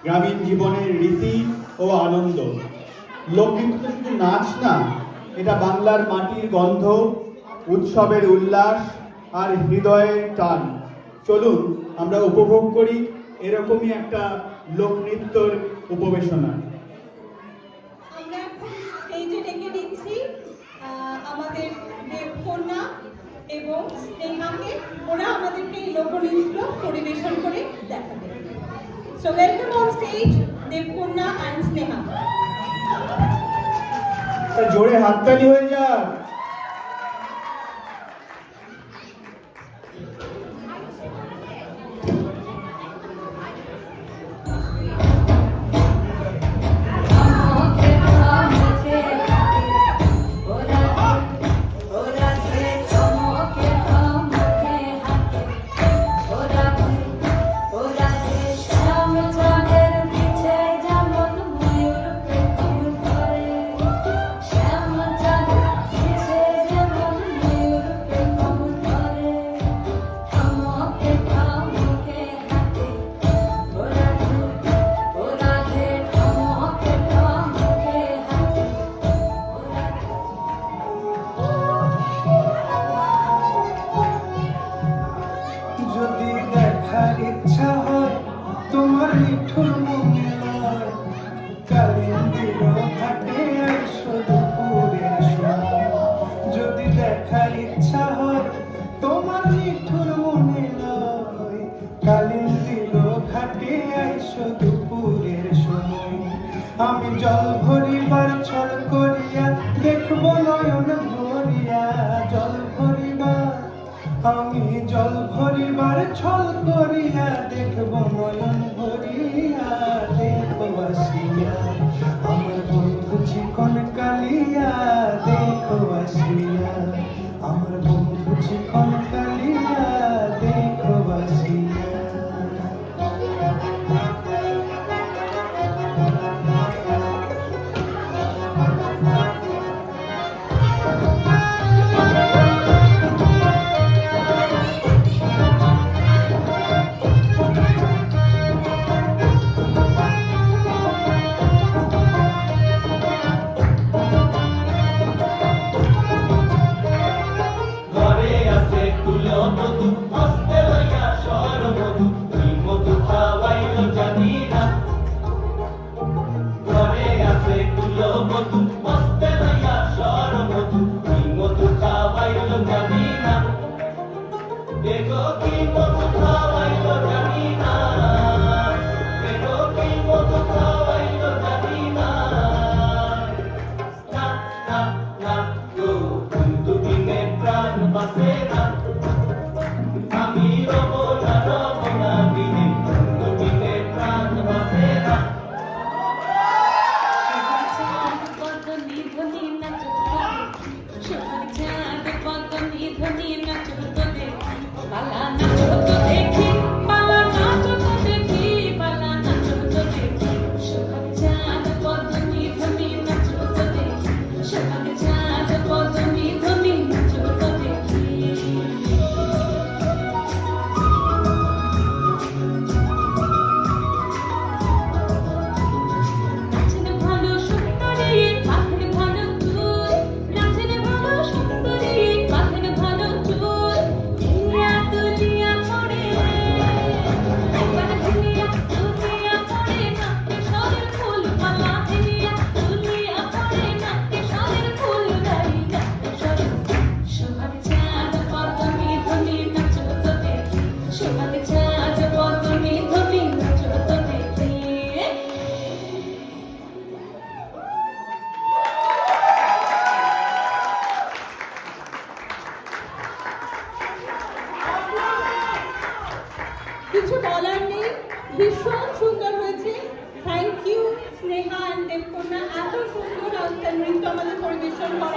গ্রামীণ জীবনের রীতি ও আনন্দ। লোকনৃত্য শুধু নাচ না, এটা বাংলার মাটির গন্ধ, উৎসবের উল্লাস আর হৃদয়ের টান। চলুন আমরা উপভোগ করি এরকমই একটা লোকনৃত্যর উপবেশনা। আমরা এখন স্টেজে ডেকে নিচ্ছি আমাদের দেবকন্যা এবং স্নেহাকে। ওরা আমাদেরকে এই লোকনৃত্য পরিবেশন করে দেখাবে। So welcome on stage Debkanya and Sneha. জোরে হাততালি হয়ে যাক। যদি দেখার ইচ্ছা হয় তোমার মিঠুর মনে লয়, কালিন্দির ঘাটে আইসো দুপুরের সময়। যদি দেখার ইচ্ছা হয় তোমার মিঠুর মনে লয়, কালিন্দির ঘাটে আইসো দুপুরের সময়। আমি জল ভরিবার ছল করিয়া দেখব নয়ন ভরিয়া, জল ভরিবার আমি জল ভরিবার ছল করিয়া দেখব নয়ন ভরিয়া। দেখো আসিয়া আমার বন্ধু চিকন কালিয়া, দেখো আসিয়া আমার বন্ধু চিকন কালিয়া, দেখো আসিয়া। কিছু বলার নেই, ভীষণ সুন্দর হয়েছে। থ্যাংক ইউ স্নেহা অ্যান্ড দেবকন্যা, এত সুন্দর নৃত্য আমাদের পরিবেশন করার